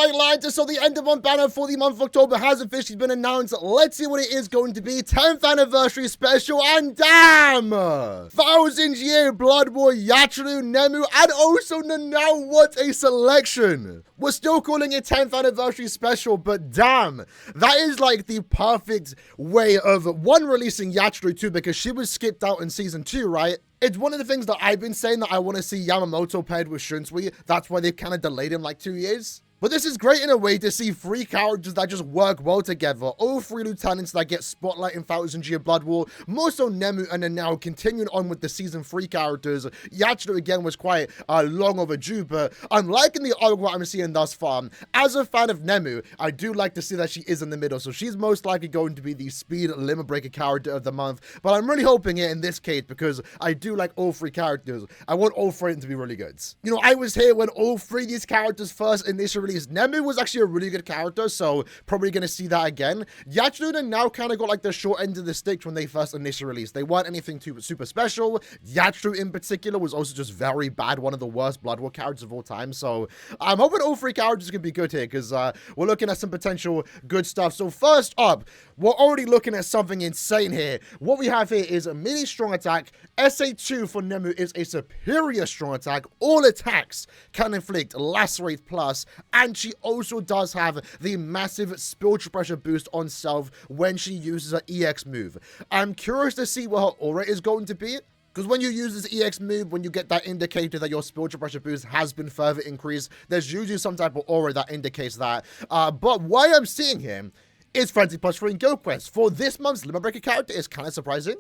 Alright, lads, so the end of month banner for the month of October has officially been announced. Let's see what it is going to be. 10th anniversary special, and damn! 1000 year Blood War Yachiru, NEMU, and also NANAO. What a selection! We're still calling it 10th anniversary special, but damn, that is like the perfect way of one, releasing Yachiru 2, because she was skipped out in season 2, right? It's one of the things that I've been saying, that I want to see Yamamoto paired with Shunsui. That's why they've kind of delayed him like 2 years. But this is great in a way to see 3 characters that just work well together. All 3 lieutenants that get spotlight in 1000 Year Blood War. More so NEMU and then now continuing on with the season 3 characters. Yachiru again was quite long overdue, but I'm liking the arc what I'm seeing thus far. As a fan of NEMU, I do like to see that she is in the middle. So she's most likely going to be the speed limit breaker character of the month. But I'm really hoping it in this case, because I do like all 3 characters. I want all 3 to be really good. You know, I was here when all 3 of these characters first initially released. NEMU was actually a really good character, so probably going to see that again. Yachiru now kind of got like the short end of the stick when they first initially released. They weren't anything too super special. Yachiru in particular was also just very bad, one of the worst Blood War characters of all time. So I'm hoping all 3 characters can be good here, because we're looking at some potential good stuff. So first up, we're already looking at something insane here. What we have here is a mini strong attack. SA2 for NEMU is a superior strong attack. All attacks can inflict lacerate plus, and she also does have the massive spiritual pressure boost on self when she uses her EX move. I'm curious to see what her aura is going to be, because when you use this EX move, when you get that indicator that your spiritual pressure boost has been further increased, there's usually some type of aura that indicates that. But what I'm seeing here is Frenzy plus 3 in Guild Quest. For this month's Limit Breaker character is kind of surprising,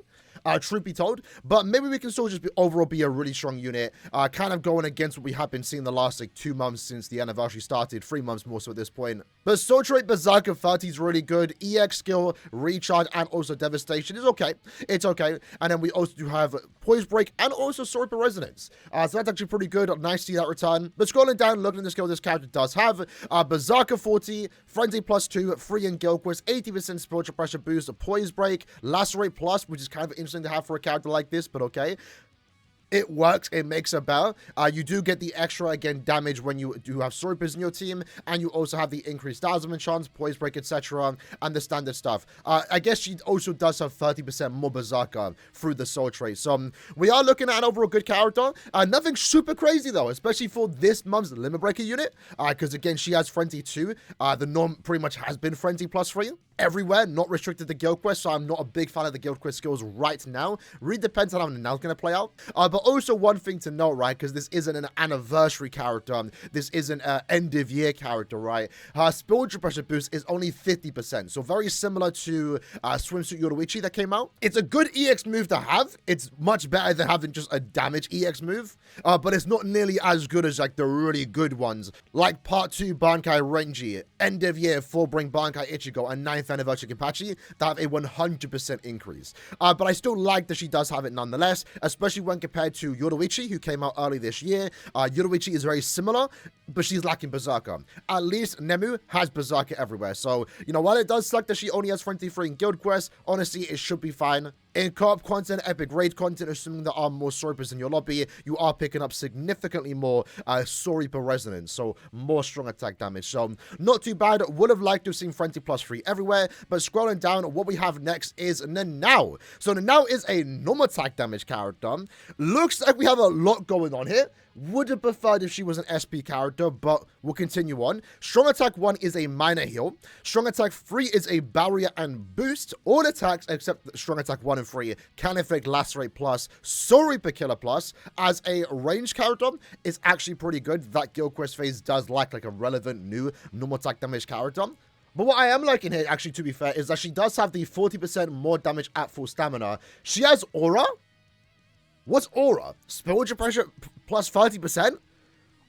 truth be told, but maybe we can still just overall be a really strong unit, kind of going against what we have been seeing the last like 2 months since the anniversary started, 3 months more so at this point. But Saturate Berserker 30 is really good. EX skill, recharge, and also devastation is okay. It's okay. And then we also do have Poise Break and also Sword per Resonance. So that's actually pretty good. Nice to see that return. But scrolling down, looking at the skill this character does have, Berserker 40, Frenzy plus 2, free in Guild Quest, 80% spiritual pressure boost, a Poise Break, Lacerate plus, which is kind of interesting to have for a character like this, but okay. It works, it makes a bell. You do get the extra, again, damage when you do have Swordpers in your team, and you also have the increased Dazzlement chance, Poise Break, etc., and the standard stuff. I guess she also does have 30% more Berserker through the Soul Trait. So we are looking at an overall good character. Nothing super crazy, though, especially for this month's Limit Breaker unit, because, again, she has Frenzy 2. The norm pretty much has been Frenzy plus 3. Everywhere, not restricted to Guild Quest, so I'm not a big fan of the Guild Quest skills right now. Really depends on how now's going to play out. But also one thing to note, right, because this isn't an anniversary character, this isn't an end of year character, right? Her spiritual pressure boost is only 50%, so very similar to Swimsuit Yoruichi that came out. It's a good EX move to have. It's much better than having just a damage EX move, but it's not nearly as good as like the really good ones, like Part 2 Bankai Renji, end of year Fullbring Bankai Ichigo, and 9th anniversary Kenpachi that have a 100% increase. But I still like that she does have it nonetheless, especially when compared to Yoruichi, who came out early this year. Yoruichi is very similar, but she's lacking Berserker. At least NEMU has Berserker everywhere. So, you know, while it does suck that she only has 23 in Guild Quest, honestly, it should be fine. In co-op content, epic raid content, assuming there are more Swordpers in your lobby, you are picking up significantly more Sword per Resonance, so more strong attack damage. So, not too bad. Would have liked to have seen Frenzy plus 3 everywhere, but scrolling down, what we have next is NANAO. So, NANAO is a normal attack damage character. Looks like we have a lot going on here. Would have preferred if she was an SP character, but we'll continue on. Strong Attack 1 is a minor heal. Strong Attack 3 is a barrier and boost. All attacks except Strong Attack 1 and 3 can inflict Lacerate plus, Sorry per Killer plus. As a range character, it's actually pretty good. That Guild Quest phase does lack like a relevant new normal attack damage character. But what I am liking here, actually, to be fair, is that she does have the 40% more damage at full stamina. She has Aura. What's Aura? Spiritual pressure plus 30%?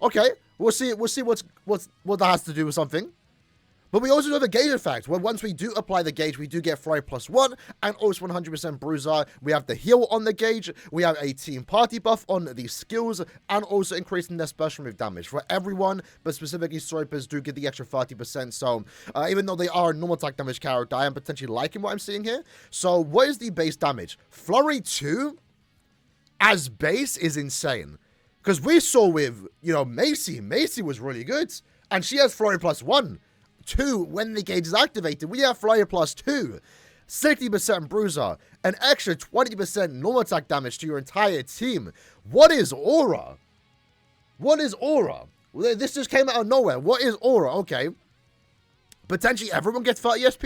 Okay, we'll see what that has to do with something. But we also have a gauge effect, where once we do apply the gauge, we do get Fry plus 1, and also 100% Bruiser. We have the heal on the gauge, we have a team party buff on the skills, and also increasing their special move damage. For everyone, but specifically Swipers do get the extra 30%, so even though they are a normal attack damage character, I am potentially liking what I'm seeing here. So what is the base damage? Flurry 2 as base is insane. Because we saw with, you know, Macy was really good. And she has Flurry plus 1. 2, when the gauge is activated, we have Flurry plus 2. 60% bruiser, an extra 20% normal attack damage to your entire team. What is Aura? What is Aura? This just came out of nowhere. What is Aura? Okay. Potentially everyone gets 30 SP?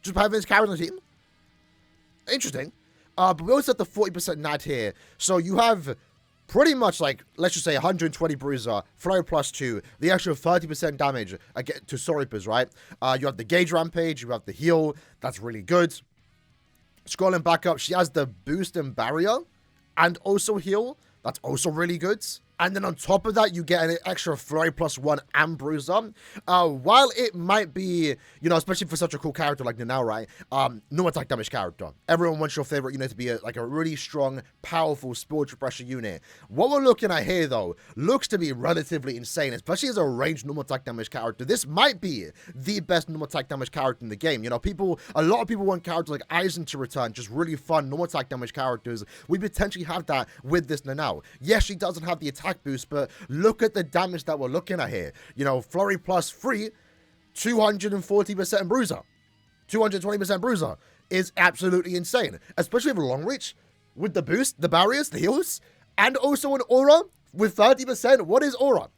Just by having this character on the team? Interesting. But we also have the 40% nat here. So you have pretty much like, let's just say 120 bruiser, flurry plus 2, the extra 30% damage again to Soripers, right? You have the gauge rampage, you have the heal. That's really good. Scrolling back up, she has the boost and barrier and also heal. That's also really good. And then on top of that, you get an extra flurry plus 1 and bruiser. While it might be, you know, especially for such a cool character like NANAO, right? No attack damage character. Everyone wants your favorite unit to be like a really strong, powerful spiritual pressure unit. What we're looking at here, though, looks to be relatively insane, especially as a ranged normal attack damage character. This might be the best normal attack damage character in the game. You know, a lot of people want characters like Aizen to return, just really fun normal attack damage characters. We potentially have that with this NANAO. Yes, she doesn't have the attack boost, but look at the damage that we're looking at here. You know, flurry plus 3, 240% bruiser, 220% bruiser is absolutely insane, especially with long reach, with the boost, the barriers, the heals, and also an aura with 30%. What is aura?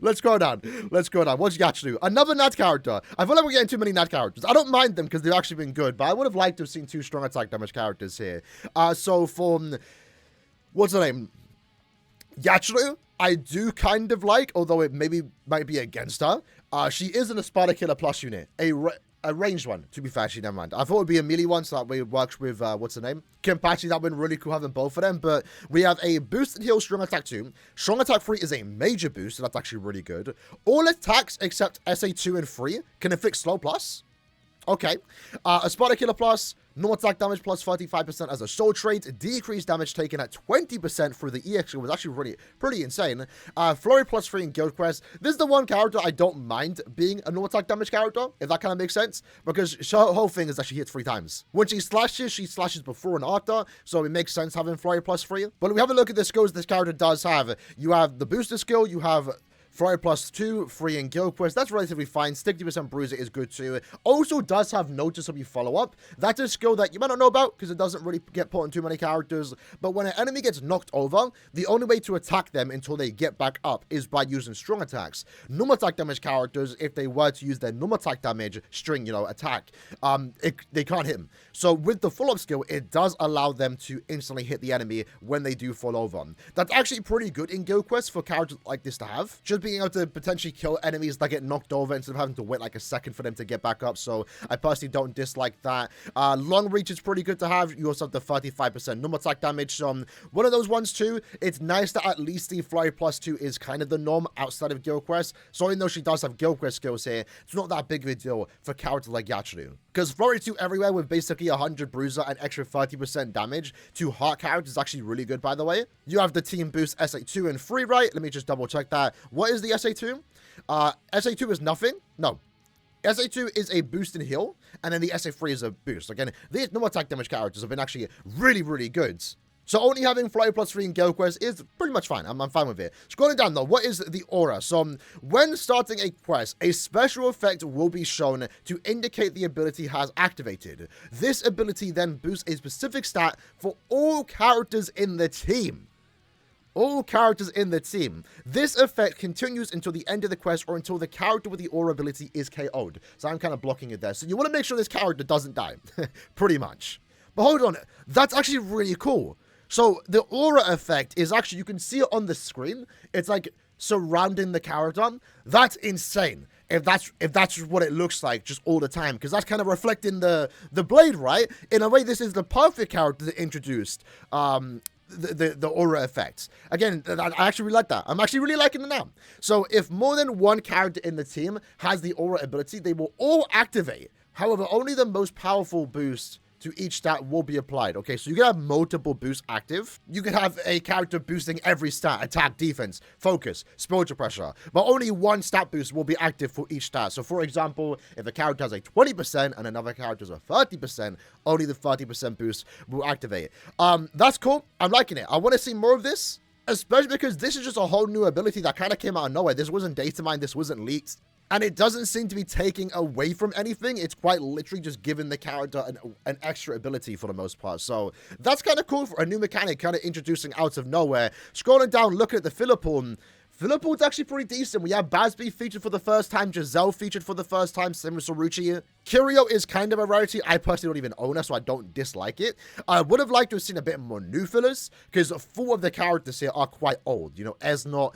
Let's go down. Let's go down. What's Yachiru? Another Nat character. I feel like we're getting too many Nat characters. I don't mind them because they've actually been good, but I would have liked to have seen 2 strong attack damage characters here. So from, what's her name? Yachiru, I do kind of like, although it might be against her. She is an Espada Killer Plus unit, a ranged one, to be fair. She never mind. I thought it would be a melee one, so that way it works with, what's her name? Kenpachi. That would been really cool having both of them, but we have a boost and heal strong attack 2. Strong attack 3 is a major boost, so that's actually really good. All attacks except SA2 and 3 can inflict slow plus. Okay. Espada Killer Plus, normal attack damage plus 35% as a soul trait, decreased damage taken at 20% through the EX was actually really pretty insane. Flurry plus 3 in Guild Quest. This is the one character I don't mind being a normal attack damage character, if that kind of makes sense, because her whole thing is that she hits 3 times. When she slashes before and after, so it makes sense having Flurry plus 3. But we have a look at the skills this character does have. You have the booster skill, you have Flurry plus 2, 3 in Guild Quest. That's relatively fine. 60% bruiser is good too. Also does have noticeable follow-up. That's a skill that you might not know about because it doesn't really get put on too many characters. But when an enemy gets knocked over, the only way to attack them until they get back up is by using strong attacks. Normal attack damage characters, if they were to use their normal attack damage string, you know, attack, they can't hit them. So with the follow-up skill, it does allow them to instantly hit the enemy when they do fall over. That's actually pretty good in Guild Quest for characters like this to have. Just being able to potentially kill enemies that get knocked over instead of having to wait like a second for them to get back up. So I personally don't dislike that. Long reach is pretty good to have. You also have the 35% normal attack damage. So one of those ones too. It's nice that at least the Flurry plus 2 is kind of the norm outside of Guild Quest. So even though she does have Guild Quest skills here, it's not that big of a deal for characters like Yachiru. Because Flurry 2 everywhere with basically 100 bruiser and extra 30% damage to heart characters is actually really good, by the way. You have the team boost SA2 and 3, right? Let me just double check that. What is the SA2? SA2 is nothing. No. SA2 is a boost and heal, and then the SA3 is a boost. Again, these normal attack damage characters have been actually really, really good. So only having Flurry plus 3 in Guild Quest is pretty much fine. I'm fine with it. Scrolling down though, what is the aura? So when starting a quest, a special effect will be shown to indicate the ability has activated. This ability then boosts a specific stat for all characters in the team. All characters in the team. This effect continues until the end of the quest or until the character with the aura ability is KO'd. So I'm kind of blocking it there. So you want to make sure this character doesn't die. Pretty much. But hold on. That's actually really cool. So the aura effect is actually, you can see it on the screen. It's like surrounding the character. That's insane. If that's what it looks like just all the time, because that's kind of reflecting the blade, right? In a way, this is the perfect character that introduced the aura effects. Again, I actually really like that. I'm actually really liking it now. So if more than one character in the team has the aura ability, they will all activate. However, only the most powerful boost to each stat will be applied. Okay, so you can have multiple boosts active. You can have a character boosting every stat: attack, defense, focus, spiritual pressure, but only one stat boost will be active for each stat. So for example, if a character has a 20% and another character has a 30%, only the 30% boost will activate. That's cool. I'm liking it. I want to see more of this. Especially because this is just a whole new ability that kind of came out of nowhere. This wasn't data mined, this wasn't leaked. And it doesn't seem to be taking away from anything. It's quite literally just giving the character an extra ability for the most part. So that's kind of cool for a new mechanic kind of introducing out of nowhere. Scrolling down, looking at the filler pool. Filler pool's actually pretty decent. We have Bazby featured for the first time. Giselle featured for the first time. Same with Saruchi. Kirio is kind of a rarity. I personally don't even own her, so I don't dislike it. I would have liked to have seen a bit more new fillers, because 4 of the characters here are quite old. You know, Esnot,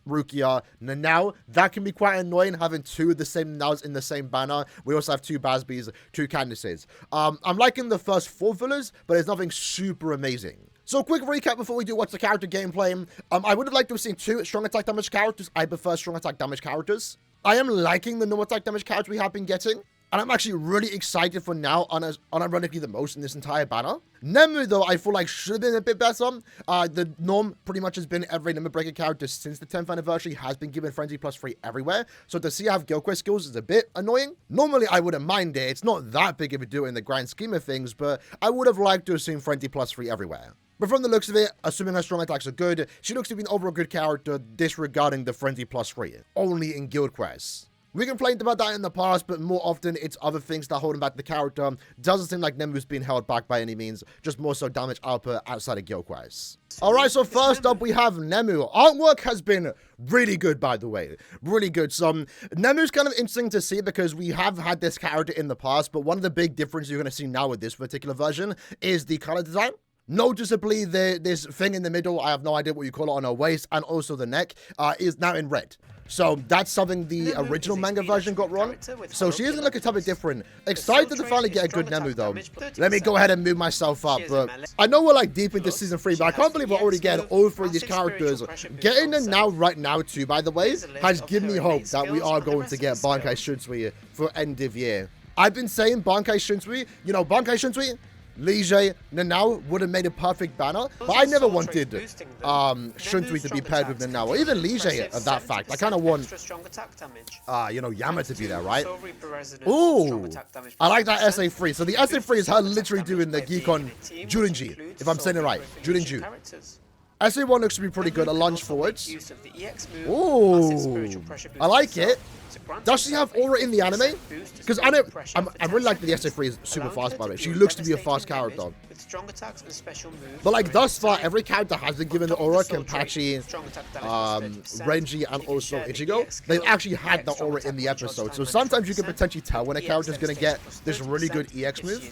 Rukia, NANAO. That can be quite annoying, having 2 of the same NAOs in the same banner. We also have 2 Bazbys, 2 Candices. I'm liking the first 4 fillers, but it's nothing super amazing. So quick recap before we do watch the character gameplay. I would have liked to have seen 2 strong attack damage characters. I prefer strong attack damage characters. I am liking the normal attack damage characters we have been getting. And I'm actually really excited for now, unironically the most in this entire banner. NEMU, though, I feel like should have been a bit better. The norm pretty much has been every number breaker character since the 10th anniversary has been given Frenzy plus 3 everywhere. So to see I have Guild Quest skills is a bit annoying. Normally, I wouldn't mind it. It's not that big of a deal in the grand scheme of things, but I would have liked to have seen Frenzy plus 3 everywhere. But from the looks of it, assuming her strong attacks are good, she looks to be an overall good character, disregarding the Frenzy plus 3, only in Guild Quests. We complained about that in the past, but more often it's other things that are holding back the character. Doesn't seem like Nemu's being held back by any means, just more so damage output outside of Guild Quests. Alright, so first up we have NEMU. Artwork has been really good, by the way. Really good. So Nemu's kind of interesting to see because we have had this character in the past, but one of the big differences you're going to see now with this particular version is the color design. Noticeably, this thing in the middle, I have no idea what you call it, on her waist, and also the neck, is now in red. So that's something the original manga version got wrong. So she is going to look a little bit different. Excited to finally get a good NEMU, though. Let me go ahead and move myself up. But I know we're like deep into season 3, but I can't believe we're already getting all 3 of these characters. Getting them now, right now, too, by the way, has given me hope that we are going to get Bankai Shunsui for end of year. I've been saying Bankai Shunsui, you know, Bankai Shunsui, Lige, NANAO would have made a perfect banner, but I never wanted Shunsui to be paired with NANAO, or even Lige of that fact. I kind of want, you know, Yama to be there, right? Ooh, I like that SA3. So the SA3 is her literally doing the Geekon Jurinji, if I'm saying it right. Jurinju. SA1 looks to be pretty good. A lunge forwards. Ooh, I like it. Does she have aura in the anime? Because I really like that the SA3 is super fast, by the way. She looks to be a fast character. But like thus far, every character has been given the aura. Kenpachi, Renji, and also Ichigo. They've actually had the aura in the episode. So sometimes you can potentially tell when a character is going to get this really good EX move.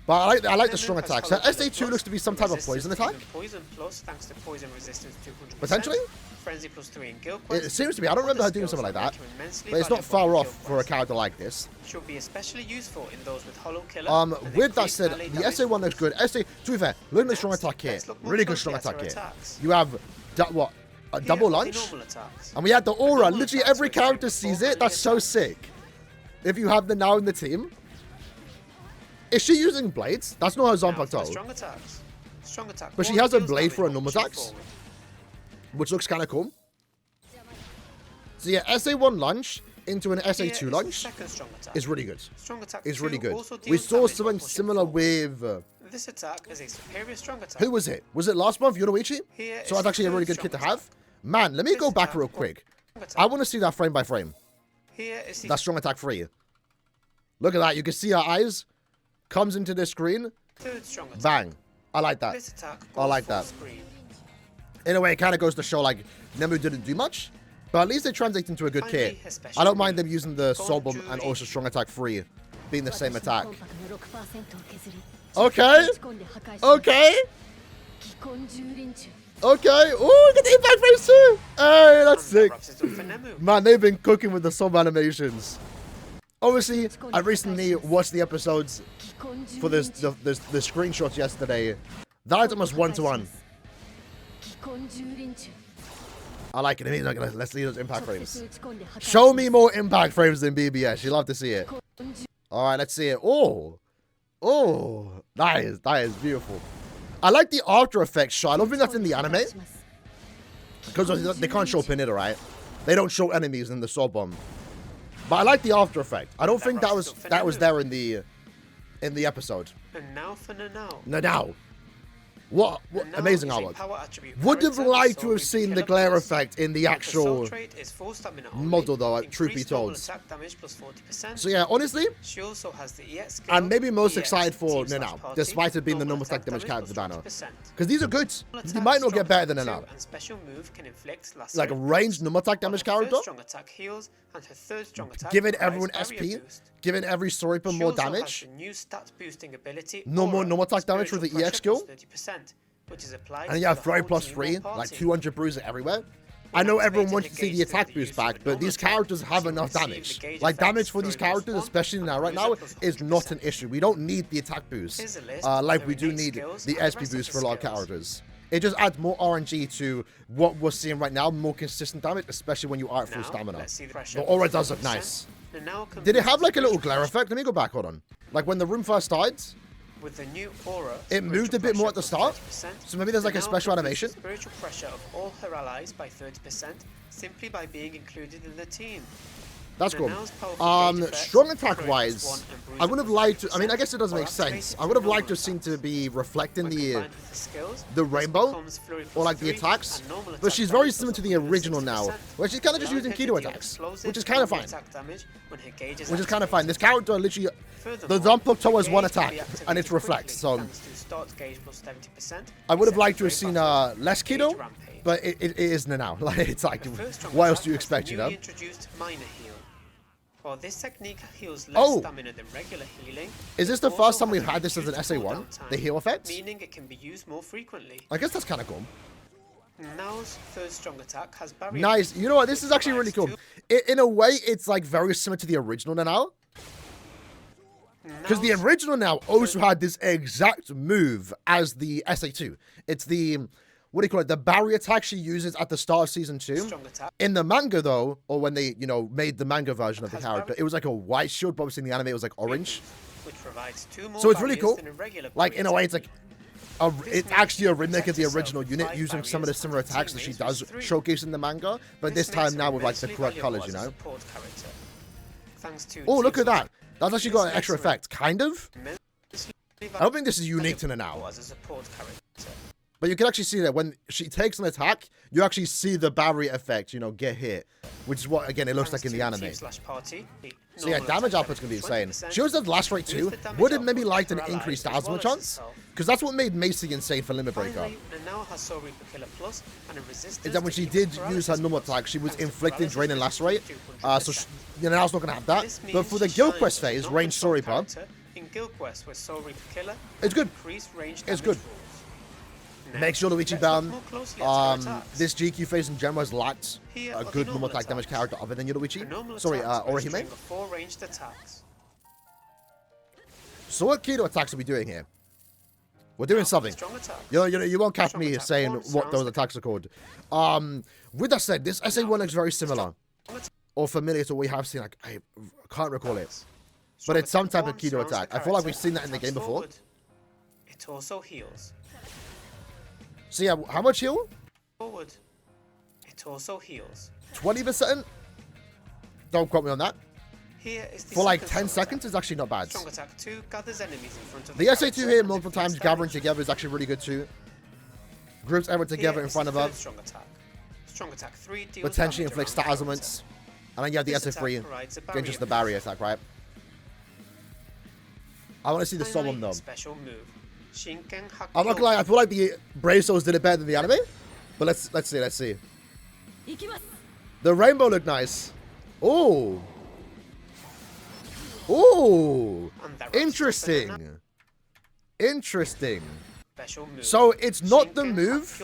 But I like the strong attacks. Her SA2 looks to be some type of poison attack. Potentially? It seems to be. I don't remember her doing something like that. But it's not far off for a character like this. With that said, the SA1 looks good. To be fair, look at the strong attack here. Really good strong attack here. You have, what? A double lunge? And we had the aura. Literally every character sees it. That's so sick. If you have the now in the team. Is she using blades? That's not her Zanpakuto. Strong attack. But she has a blade for her normal attacks, which looks kind of cool. So yeah, SA1 lunge into an SA2 lunge is really good. It's really good. We saw something similar with... this attack is a superior strong attack. Who was it? Was it last month, Yoruichi? So that's actually a really good kit to have. Man, let me go back real quick. I want to see that frame by frame. That strong attack 3. Look at that. You can see her eyes. Comes into the screen. Bang. I like that. I like that. In a way, it kind of goes to show, like, NEMU didn't do much. But at least they translate into a good kit. I don't mind them using the Soul Bomb and also Strong Attack 3 being the same attack. Okay. Okay. Okay. Ooh, get the impact frames too. Hey, that's sick. Man, they've been cooking with the sub animations. Obviously, I recently watched the episodes for the screenshots yesterday. That item was 1-to-1. I like it. Let's see those impact frames. Show me more impact frames than BBS. You love to see it. All right, let's see it. Oh, that is beautiful. I like the after effects shot. I don't think that's in the anime because they can't show Pineda, right? They don't show enemies in the Soul Bomb. But I like the after effect. I don't think that was there in the episode. And now for NANAO. NANAO. What amazing artwork. Would have liked to have seen the glare effect in the actual model though, truth be told. So yeah, honestly, I'm maybe most excited for NANAO, despite it being the normal attack damage character of the banner. Because these are good. You might not get better than NANAO. Like a ranged normal attack damage character, giving everyone SP, giving every Soripa more damage, normal attack damage with the EX skill, and you have throw +3, like 200 bruiser everywhere. I know everyone wants to see the attack boost back, but these characters have enough damage. Like, damage for these characters, especially now, right now, is not an issue. We don't need the attack boost, like we do need the SP boost for a lot of characters. It just adds more RNG to what we're seeing right now, more consistent damage, especially when you are at full stamina. The aura does look nice. Did it have like a little glare effect? Let me go back, hold on. Like when the room first started, with the new aura, it moved a bit more at the start, so maybe there's like a special animation. Spiritual pressure of all her allies by 30% simply by being included in the team. That's cool. Strong attack wise, I would have liked to, I mean, I guess it doesn't make sense. I would have liked to seem to be reflecting the rainbow, or like the attacks, but she's very similar to the original now, where she's kind of just using Kido attacks, which is kind of fine. Which is kind of fine. This character literally, the jump up towards one attack, and it reflects, so I would have liked to have seen less Kido, but it is NANAO. Like, it's like, what else do you expect, you know? While this technique heals less stamina than regular healing, is this the first time we've had this as an SA1? The heal effect? Meaning it can be used more frequently. I guess that's kind of cool. NANAO's third strong attack has barrier. Nice. You know what? This is actually really cool. In a way, it's like very similar to the original NANAO. Because the original NANAO also had this exact move as the SA2. It's the, what do you call it? The barrier attack she uses at the start of season 2. In the manga though, or when they, you know, made the manga version of the character, it was like a white shield, but obviously in the anime it was like orange. So it's really cool. Like, in a way, it's like, it's actually a remake of the original unit using some of the similar attacks that she does showcase in the manga, but this time now with like the correct colors, you know? Oh, look at that. That's actually got an extra effect. Kind of. I don't think this is unique to NANAO. But you can actually see that when she takes an attack, you actually see the barrier effect, you know, get hit. Which is what, again, it looks like in the anime. So yeah, damage output's going to be insane. She also has last rate too. Would it maybe like an increased Dazzle chance? Because that's what made Macy insane for Limit Breaker. Is that when she did use her normal attack, she was inflicting drain and last rate. So you know, now it's not going to have that. But for the Guild Quest phase, range Soripa, it's good. It's good. Makes sure Luigi bound. This GQ phase in general has lacked a good normal attack damage character other than Yoruichi. Sorry, Orihime. So what Kido attacks are we doing here? We're doing something. You won't catch me saying what those attacks are called. With that said, this SA1 looks very similar. Or familiar to what we have seen. Like, I can't recall it. But it's some type of Kido attack. I feel like we've seen that in the game before. It also heals. So yeah, how much heal? Forward. It also heals. 20%? Don't quote me on that. Here is the for like 10 seconds is actually not bad. Strong attack 2 gathers enemies in front of the SA2 here multiple times gathering together is actually really good too. Groups everyone together in front of her. Strong attack 3 deals potentially inflicts stat elements. And then you have the SA3 again, just the barrier attack, right? I want to see the solemn though. I'm not gonna lie, I feel like the Brave Souls did it better than the anime. But let's see. The rainbow looked nice. Oh. Oh. Interesting. Interesting. So it's not the move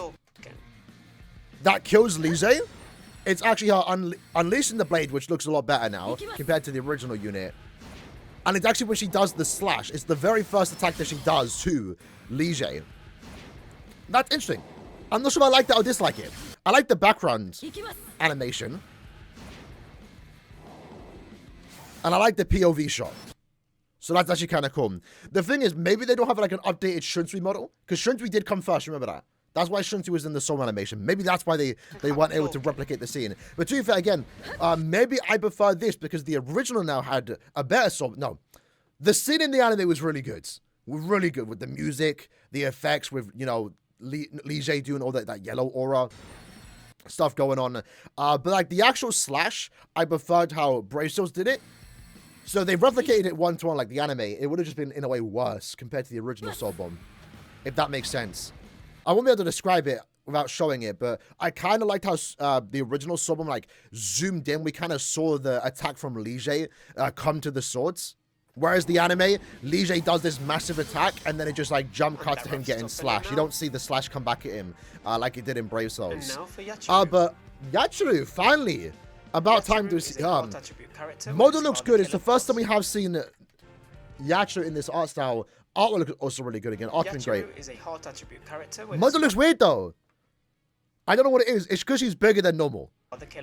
that kills Lise. It's actually her unleashing the blade, which looks a lot better now compared to the original unit. And it's actually when she does the slash. It's the very first attack that she does to Lige. That's interesting. I'm not sure if I like that or dislike it. I like the background animation. And I like the POV shot. So that's actually kind of cool. The thing is, maybe they don't have like an updated Shunsui model. Because Shunsui did come first, remember that? That's why Shunsui was in the soul animation. Maybe that's why they weren't able to replicate the scene. But to be fair, again, maybe I prefer this because the original now had a better soul. No. The scene in the anime was really good. were really good with the music, the effects, with, you know, Lige doing all that yellow aura stuff going on. But like the actual slash, I preferred how Brave Souls did it. So they replicated it one-to-one like the anime. It would have just been, in a way, worse compared to the original Soul Bomb, if that makes sense. I won't be able to describe it without showing it, but I kind of liked how the original Soul Bomb, like, zoomed in. We kind of saw the attack from Lige come to the swords. Whereas the anime, Lige does this massive attack, and then it just, like, jump cuts to him getting slashed. You don't see the slash come back at him like it did in Brave Souls. And now for Yachiru. But Yachiru, finally! About time to see. Model looks good. It's the first time we have seen Yachiru in this art style. Artwork looks also really good again. Art looks great. Is a hard attribute character. Model looks weird though. I don't know what it is. It's because she's bigger than normal.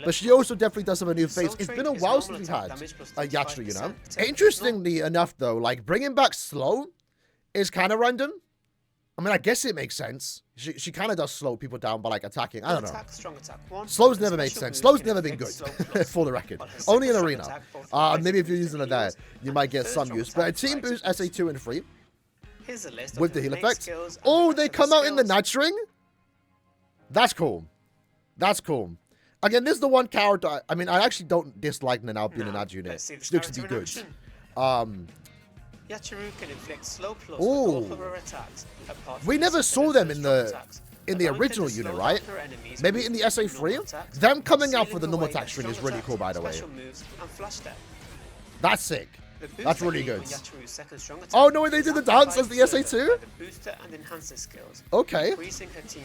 But she also definitely does have a new face. It's been a while since we've had Yachiru, you know? Interestingly enough though, like bringing back Slow is kind of random. I mean, I guess it makes sense. She kind of does slow people down by, like, attacking. I don't know. Strong attack 1, Slow's never made sense. Slow's never been good, for the record. Only in Arena. Maybe if you're using it there, you might get some use. But a Team Boost SA2 and 3 with the heal effect. Oh, they come out in the Night String? That's cool. That's cool. Again, this is the one character. I mean, I actually don't dislike NANAO being an ad unit. She looks to be good. Yachiru can inflict slow plus with all of her attacks. We never saw them in the original unit, right? Maybe in the SA3? Them coming out for the normal attack string is really cool, by the way. That's sick. That's really good. Oh, no, they did the dance as the SA2? Okay.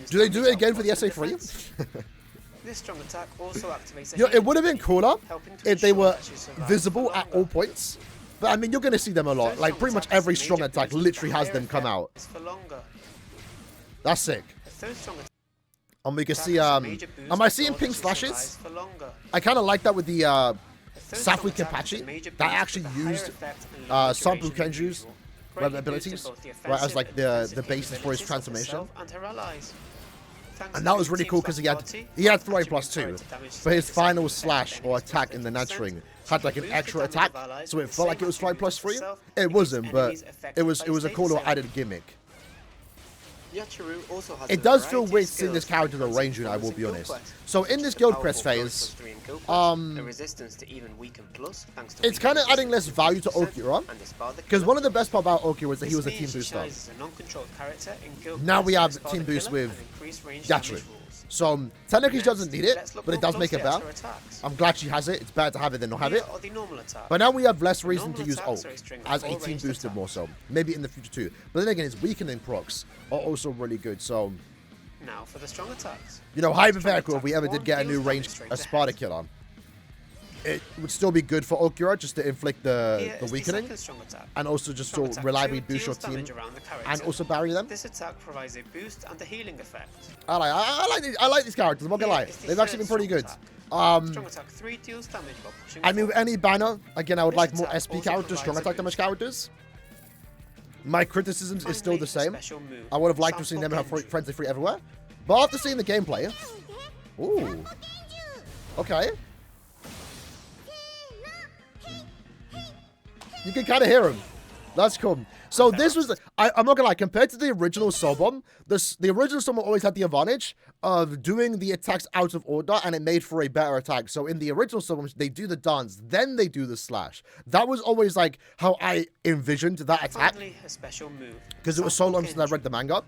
Do they do it again for the SA3? This strong attack also activates. You know, it would have been cooler if they were visible at all points. But I mean, you're going to see them a lot. Like, pretty much every strong attack literally has them come out. That's sick. And we can see, am I seeing pink slashes? I kind of like that with the Safui Kenpachi. That actually used Sampu Kenju's abilities, right, as like the basis for his transformation. And that was really cool because he had throw +2, but his final slash or attack in the Night String had like an extra attack, so it felt like it was throw +3. It wasn't, but it was a cool little added gimmick. It does feel weird seeing this character in the range unit, I will be honest. So in this guild quest phase, it's kind of adding less value to Okura, because one of the best part about Okura was that he was a team booster. Now we have team boost with Yachiru. So technically she doesn't need it, but it does make it better. I'm glad she has it. It's better to have it than not have it. But now we have less reason to use Oak as a team booster more so. Maybe in the future too. But then again, its weakening procs are also really good. So now for the strong attacks. You know, hypothetical, if we ever did get a new range Sparta killer, it would still be good for Okura just to inflict the weakening and also just to reliably boost your team and also barrier them. This attack provides a boost and a healing effect. I like these characters, I'm not gonna lie. They've actually been pretty good. Strong attack 3 deals damage while pushing I mean, with any banner, again, I would like more SP characters, strong attack damage characters. My criticisms is still the same. I would have liked to have seen them have frenzy free everywhere. But after seeing the gameplay, ooh, okay. You can kind of hear him. That's cool. So this was, I'm not gonna lie, compared to the original Soul Bomb, the original Soul Bomb always had the advantage of doing the attacks out of order, and it made for a better attack. So in the original Soul Bomb, they do the dance, then they do the slash. That was always like how I envisioned that attack, because it was so long since I read the manga.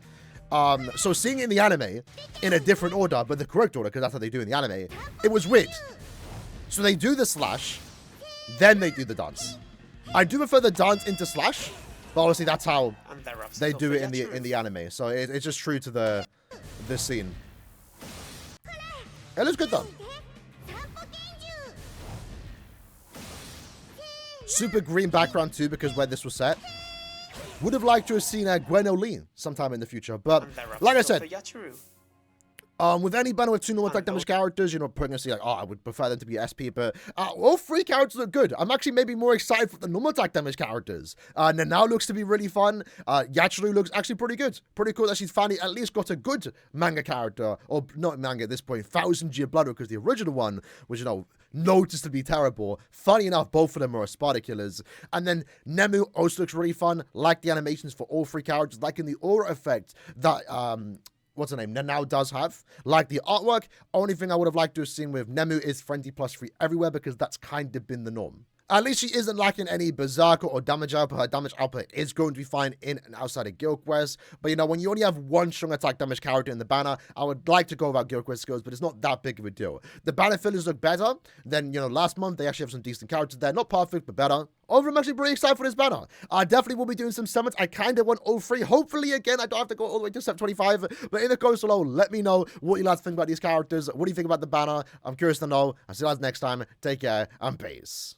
So seeing it in the anime in a different order, but the correct order, because that's how they do in the anime, it was weird. So they do the slash, then they do the dance. I do prefer the dance into slash, but obviously that's how they do it in the anime. So it's just true to the scene. It looks good though. Super green background too, because where this was set. Would have liked to have seen Gwen O'Lee sometime in the future, but like I said, With any banner with 2 normal attack damage characters, you're not putting us like, oh, I would prefer them to be SP, but all 3 characters look good. I'm actually maybe more excited for the normal attack damage characters. NANAO looks to be really fun. Yachiru looks actually pretty good. Pretty cool that she's finally at least got a good manga character, or not manga at this point, 1000 Year Blood, because the original one was, noticeably terrible. Funny enough, both of them are Sparta killers. And then NEMU also looks really fun. Like the animations for all 3 characters, like in the aura effect that, what's her name, NANAO does have. Like the artwork, only thing I would have liked to have seen with NEMU is Frenzy plus 3 everywhere, because that's kind of been the norm. At least she isn't lacking any berserker or damage output. Her damage output is going to be fine in and outside of Guild Quest. But, when you only have 1 strong attack damage character in the banner, I would like to go about Guild Quest skills, but it's not that big of a deal. The banner fillers look better than, last month. They actually have some decent characters there. Not perfect, but better. Overall, I'm actually pretty excited for this banner. I definitely will be doing some summons. I kind of want all 3. Hopefully, again, I don't have to go all the way to step 25. But in the comments below, let me know what you guys think about these characters. What do you think about the banner? I'm curious to know. I'll see you guys next time. Take care and peace.